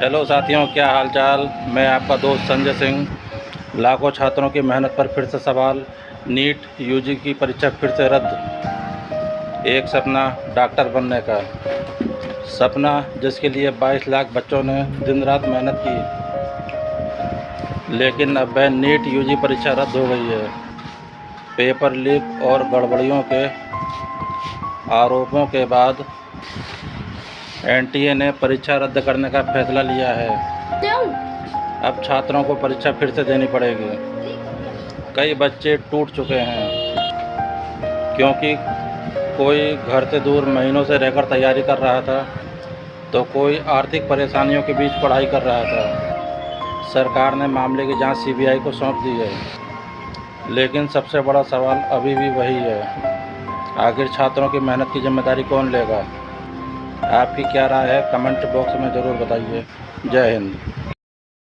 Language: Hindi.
हेलो साथियों, क्या हाल चाल। मैं आपका दोस्त संजय सिंह। लाखों छात्रों की मेहनत पर फिर से सवाल। नीट यूजी की परीक्षा फिर से रद्द। एक सपना डॉक्टर बनने का, सपना जिसके लिए 22 लाख बच्चों ने दिन रात मेहनत की, लेकिन अब वह नीट यूजी परीक्षा रद्द हो गई है। पेपर लीक और गड़बड़ियों के आरोपों के बाद एनटीए ने परीक्षा रद्द करने का फैसला लिया है। अब छात्रों को परीक्षा फिर से देनी पड़ेगी। कई बच्चे टूट चुके हैं क्योंकि कोई घर से दूर महीनों से रहकर तैयारी कर रहा था, तो कोई आर्थिक परेशानियों के बीच पढ़ाई कर रहा था। सरकार ने मामले की जांच सीबीआई को सौंप दी है, लेकिन सबसे बड़ा सवाल अभी भी वही है, आखिर छात्रों की मेहनत की जिम्मेदारी कौन लेगा। आपकी क्या राय है, कमेंट बॉक्स में ज़रूर बताइए। जय हिंद।